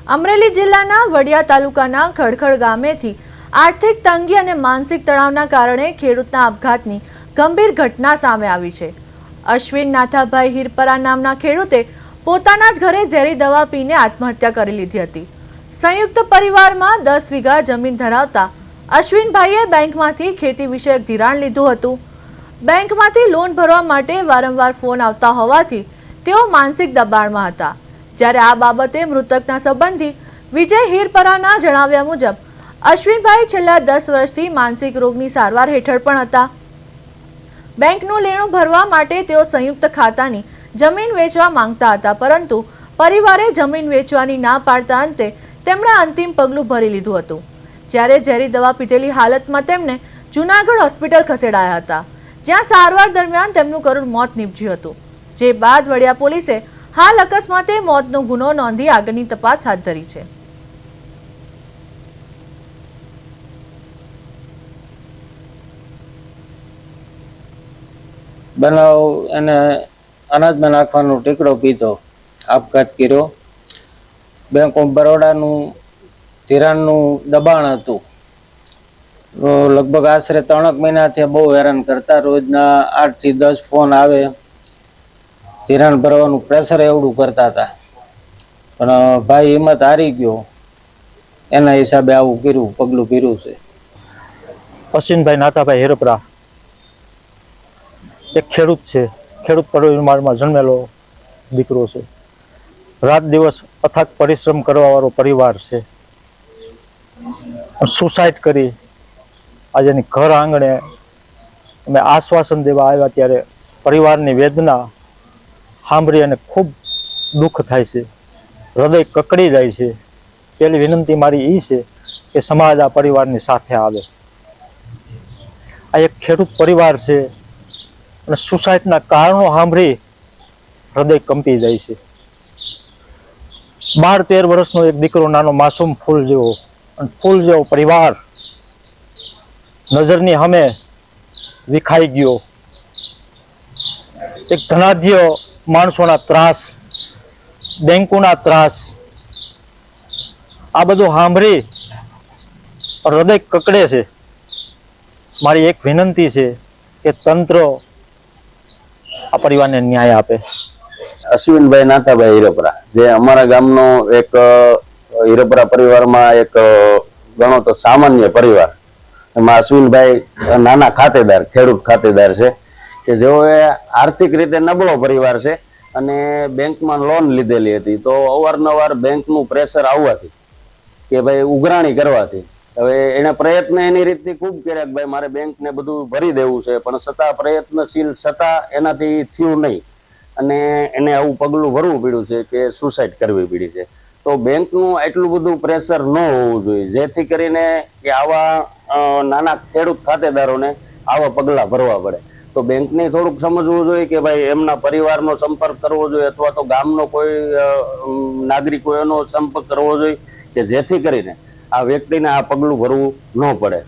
અમરેલી જિલ્લાના વડિયા તાલુકાના ખડખડ ગામેથી આર્થિક તંગી અને માનસિક તણાવના કારણે ખેડૂતના આપઘાતની ગંભીર ઘટના સામે આવી છે। અશ્વિન નાથાભાઈ હિરપરા નામના ખેડૂતે પોતાના જ ઘરે ઝેરી દવા પીને આત્મહત્યા કરી લીધી હતી। સંયુક્ત પરિવારમાં 10 વીઘા જમીન ધરાવતા અશ્વિનભાઈએ બેંકમાંથી ખેતી વિષયક ધિરાણ લીધું હતું। બેંકમાંથી લોન ભરવા માટે વારંવાર ફોન આવતા હોવાથી તેઓ માનસિક દબાણમાં હતા। જ્યારે આ બાબતે મૃતકના સંબંધી વિજય હિરપરાના જણાવ્યા મુજબ અશ્વિનભાઈ છેલ્લા 10 વર્ષથી માનસિક રોગની સારવાર હેઠળ પણ હતા। બેંકનું લેણું ભરવા માટે તેઓ સંયુક્ત ખાતાની જમીન વેચવા માંગતા હતા, પરંતુ પરિવારે જમીન વેચવાની ના પાડતા અંતે તેમણે અંતિમ પગલું ભરી લીધું હતું। જ્યારે ઝેરી દવા પીધેલી હાલતમાં તેમને જૂનાગઢ હોસ્પિટલ ખસેડાયા હતા, જ્યાં સારવાર દરમિયાન તેમનું કરુણ મોત નીપજ્યું હતું। જે બાદ વડિયા પોલીસે હાલ અકસ્માતે મોતનો ગુનો નોંધી આગળની તપાસ હાથ ધરી છે। બનાવ એને અનાજમાં નાખવાનો ટીકડો પીધો, આપઘાત કર્યો। બેંક ઓફ બરોડાનું ધિરાણનું દબાણ હતું। લગભગ આશરે 3 મહિનાથી બહુ હેરાન કરતા। રોજના 8 થી 10 ફોન આવે, ધિરાણ ભરવાનું પ્રેશર એવડું કરતા હતા, પણ ભાઈ હિંમત હારી ગયો, એના હિસાબે આવું કર્યું, પગલું ભર્યું છે। અશ્વિનભાઈ નાથાભાઈ હિરપરા એક ખેડૂત છે। ખેડૂત પરિવારમાં જન્મેલો દીકરો છે। રાત દિવસ અથાગ પરિશ્રમ કરવાવાળો પરિવાર છે। સુસાઇડ કરી આજે એની ઘર આંગણે અમે આશ્વાસન દેવા આવ્યા ત્યારે પરિવારની વેદના સાંભળી અને ખૂબ દુઃખ થાય છે, હૃદય કકડી જાય છે। પહેલી વિનંતી મારી એ છે કે સમાજ આ પરિવારની સાથે આવે। આ એક ખેડૂત પરિવાર છે અને સુસાઇડના કારણો સાંભળી હૃદય કંપી જાય છે। 12-13 વર્ષનો એક દીકરો, નાનો માસૂમ ફૂલ જેવો, અને ફૂલ જેવો પરિવાર નજરની સામે વિખાઈ ગયો। એક ધનાઢ્ય માણસોના ત્રાસ, બેંકોના ત્રાસ, આ બધું સાંભળી હૃદય કકડે છે। મારી એક વિનંતી છે કે તંત્ર આ પરિવારને ન્યાય આપે। અશ્વિનભાઈ નાથાભાઈ હિરપરા, જે અમારા ગામનો એક હિરપરા પરિવારમાં એક ગણો તો સામાન્ય પરિવાર, એમાં અશ્વિનભાઈ નાના ખાતેદાર, ખેડૂત ખાતેદાર છે કે જેઓ આર્થિક રીતે નબળો પરિવાર છે અને બેંકમાં લોન લીધેલી હતી। તો અવારનવાર બેંકનું પ્રેશર આવવાથી કે ભાઈ ઉઘરાણી કરવાથી હવે એને પ્રયત્ન એની રીતથી ખૂબ કર્યા કે ભાઈ મારે બેંકને બધું ભરી દેવું છે, પણ છતાં પ્રયત્નશીલ છતાં એનાથી થયું નહીં અને એને આવું પગલું ભરવું પડ્યું છે કે સુસાઇડ કરવી પડી છે। તો બેંકનું એટલું બધું પ્રેશર ન હોવું જોઈએ, જેથી કરીને કે આવા નાના ખેડૂત ખાતેદારોને આવા પગલાં ભરવા પડે। તો બેંકને થોડુંક સમજવું જોઈએ કે ભાઈ એમના પરિવારનો સંપર્ક કરવો જોઈએ, અથવા તો ગામનો કોઈ નાગરિકો એનો સંપર્ક કરવો જોઈએ કે જેથી કરીને આ વ્યક્તિને આ પગલું ભરવું ન પડે।